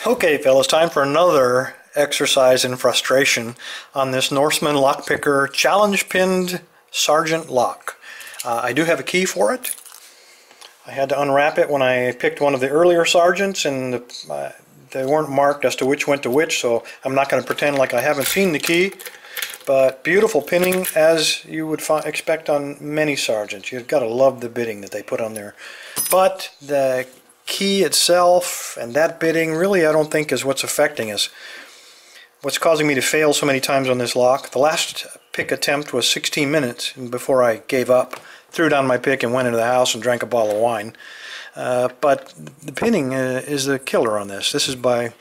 Okay, fellas, time for another exercise in frustration on this Norseman Lockpicker challenge pinned Sergeant lock. I do have a key for it. I had to unwrap it when I picked one of the earlier sergeants, and they weren't marked as to which went to which, so I'm not going to pretend like I haven't seen the key. But beautiful pinning, as you would expect on many sergeants. You've got to love the bitting that they put on there. But the key itself and that bitting really I don't think is what's affecting us. What's causing me to fail so many times on this lock, the last pick attempt was 16 minutes before I gave up, threw down my pick and went into the house and drank a bottle of wine. But the pinning is the killer on this. This is by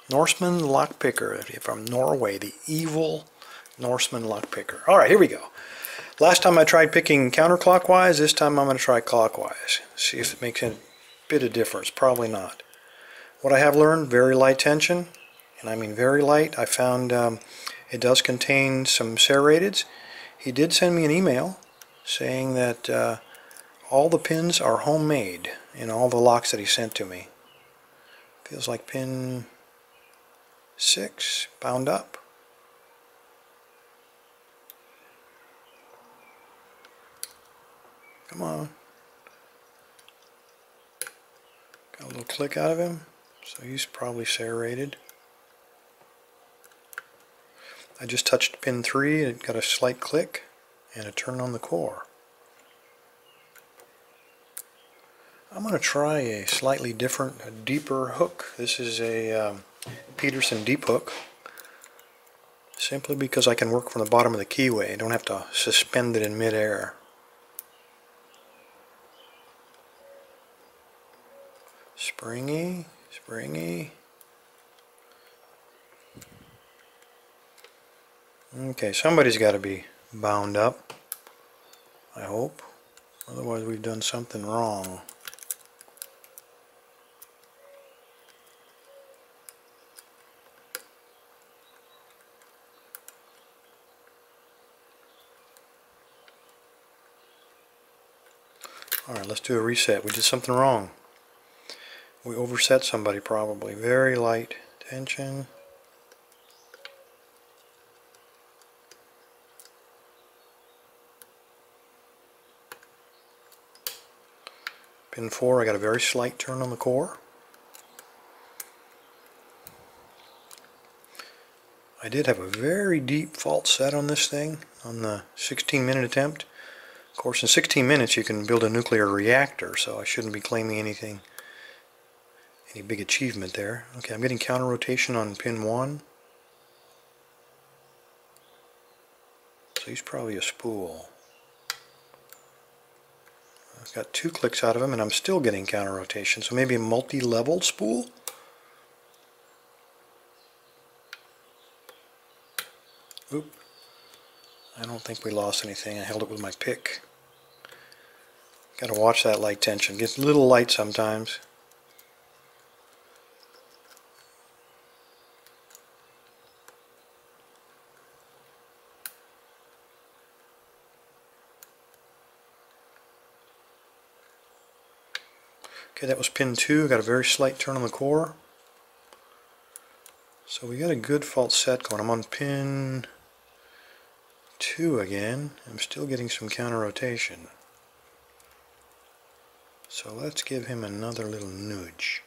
Norseman Lockpicker from Norway, the evil Norseman Lockpicker. Alright, here we go. Last time I tried picking counterclockwise, this time I'm going to try clockwise. See if it makes a bit of difference. Probably not. What I have learned, very light tension, and I mean very light. I found it does contain some serrateds. He did send me an email saying that all the pins are homemade in all the locks that he sent to me. Feels like pin 6 bound up. Come on. Got a little click out of him, so he's probably serrated. I just touched pin 3, it got a slight click, and it turned on the core. I'm going to try a slightly different, a deeper hook. This is a Peterson deep hook, simply because I can work from the bottom of the keyway. I don't have to suspend it in midair. Springy, springy. Okay, somebody's got to be bound up, I hope. Otherwise we've done something wrong. Alright, let's do a reset. We did something wrong. We overset somebody probably. Very light tension. Pin 4, I got a very slight turn on the core. I did have a very deep fault set on this thing on the 16-minute attempt. Of course, in 16 minutes you can build a nuclear reactor, so I shouldn't be claiming any big achievement there. Okay, I'm getting counter rotation on pin 1. So he's probably a spool. I've got 2 clicks out of him and I'm still getting counter rotation, so maybe a multi-leveled spool? Oop. I don't think we lost anything. I held it with my pick. Gotta watch that light tension. Gets a little light sometimes. Okay, that was pin 2. Got a very slight turn on the core. So we got a good fault set going. I'm on pin 2 again. I'm still getting some counter rotation. So let's give him another little nudge.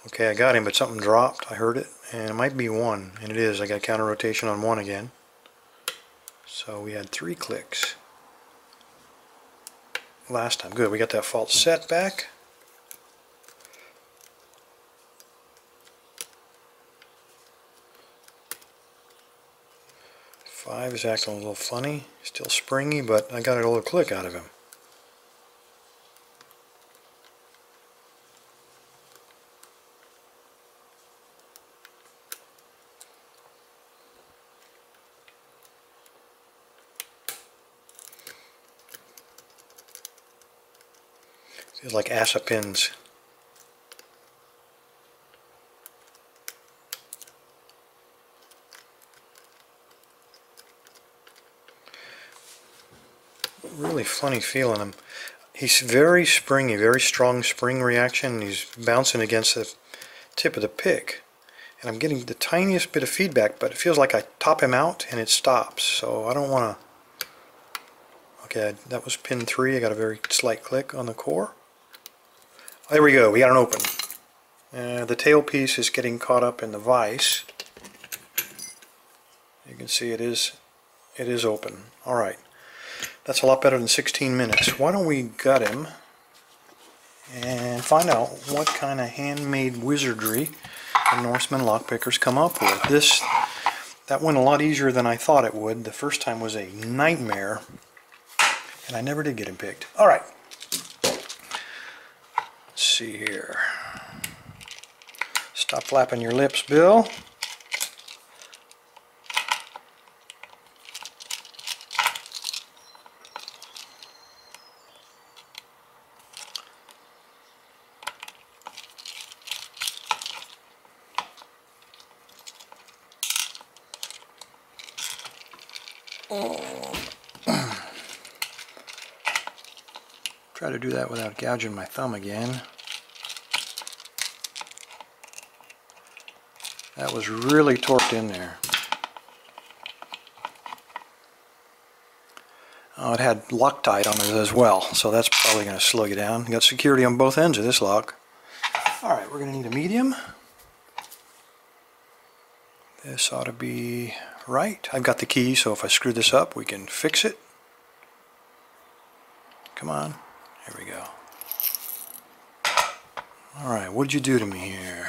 Okay, I got him, but something dropped. I heard it, and it might be 1, and it is. I got counter rotation on 1 again. So we had 3 clicks last time. Good, we got that fault set back. Five is acting a little funny, still springy, but I got a little click out of him. Feels like assa pins. Really funny feeling. He's very springy, very strong spring reaction. He's bouncing against the tip of the pick. And I'm getting the tiniest bit of feedback, but it feels like I top him out and it stops. So I don't want to... Okay, that was pin 3. I got a very slight click on the core. There we go, we got an open. The tailpiece is getting caught up in the vise. You can see it is open. Alright, that's a lot better than 16 minutes. Why don't we gut him and find out what kind of handmade wizardry the Norseman lockpickers come up with. That went a lot easier than I thought it would. The first time was a nightmare, and I never did get him picked. Alright, let's see here. Stop flapping your lips, Bill. Try to do that without gouging my thumb again. That was really torqued in there. Oh, it had Loctite on it as well, so that's probably going to slow you down. You got security on both ends of this lock. Alright, we're going to need a medium. This ought to be right. I've got the key, so if I screw this up, we can fix it. Come on. Here we go. Alright, what'd you do to me here?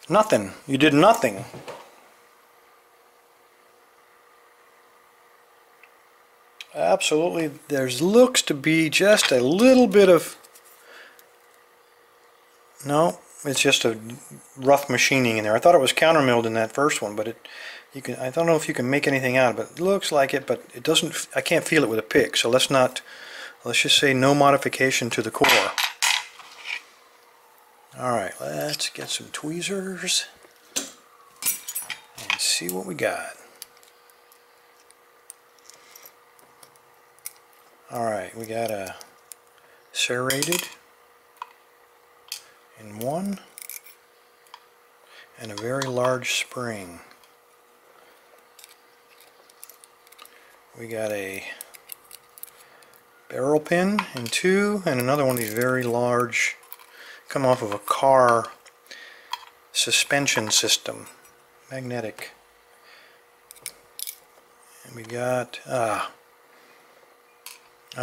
Nothing. You did nothing. Absolutely, there's looks to be just a little bit of... No, it's just a rough machining in there. I thought it was countermilled in that first one, but I don't know if you can make anything out of it. It looks like it, but it doesn't. I can't feel it with a pick. So let's just say no modification to the core. All right, let's get some tweezers and see what we got. All right, we got a serrated in one and a very large spring. We got a barrel pin in two and another one of these very large, come off of a car suspension system, magnetic. And we got, I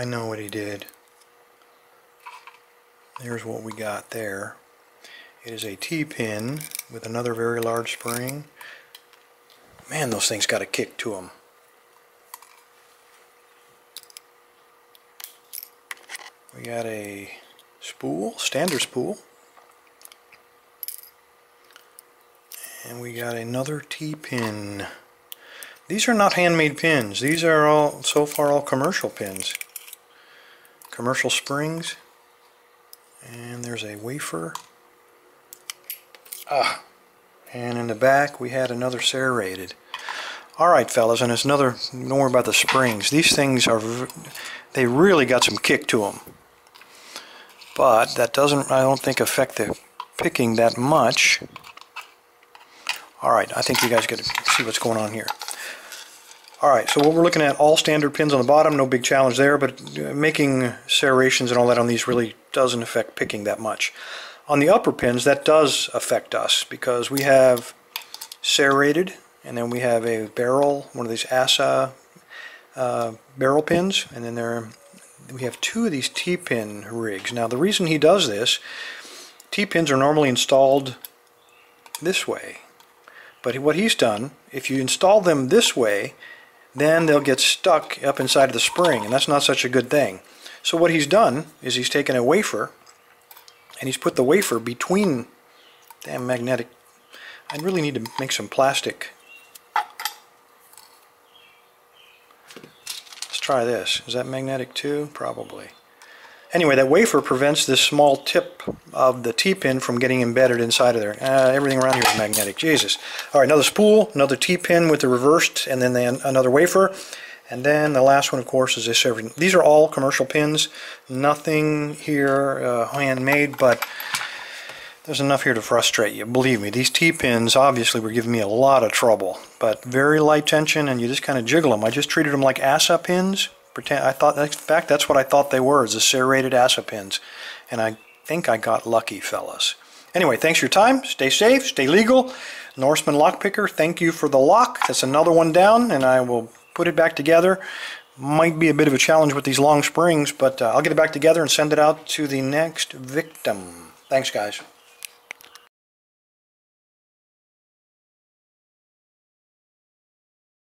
know what he did. There's what we got there. It is a T-pin with another very large spring. Man, those things got a kick to them. We got a spool, standard spool. And we got another T-pin. These are not handmade pins. These are all, so far, all commercial pins. Commercial springs. And there's a wafer. And in the back we had another serrated. Alright fellas, and it's another, don't worry about the springs. These things are, they really got some kick to them. But that doesn't, I don't think, affect the picking that much. Alright, I think you guys get to see what's going on here. Alright, so what we're looking at, all standard pins on the bottom, no big challenge there, but making serrations and all that on these really doesn't affect picking that much. On the upper pins, that does affect us, because we have serrated, and then we have a barrel, one of these ASA barrel pins, and then we have two of these T-pin rigs. Now the reason he does this, T-pins are normally installed this way, but what he's done, if you install them this way, then they'll get stuck up inside of the spring, and that's not such a good thing. So what he's done is he's taken a wafer and he's put the wafer between, damn magnetic, I really need to make some plastic. Let's try this. Is that magnetic too? Probably. Anyway, that wafer prevents this small tip of the T-pin from getting embedded inside of there. Everything around here is magnetic. Jesus. All right, another spool, another T-pin with the reversed, and then another wafer. And then the last one, of course, is this. These are all commercial pins. Nothing here handmade, but there's enough here to frustrate you. Believe me, these T-pins obviously were giving me a lot of trouble. But very light tension, and you just kind of jiggle them. I just treated them like ASA pins. In fact, that's what I thought they were, is the serrated ASA pins. And I think I got lucky, fellas. Anyway, thanks for your time. Stay safe, stay legal. Norseman Lockpicker, thank you for the lock. That's another one down, and I will put it back together. Might be a bit of a challenge with these long springs, but I'll get it back together and send it out to the next victim. Thanks, guys.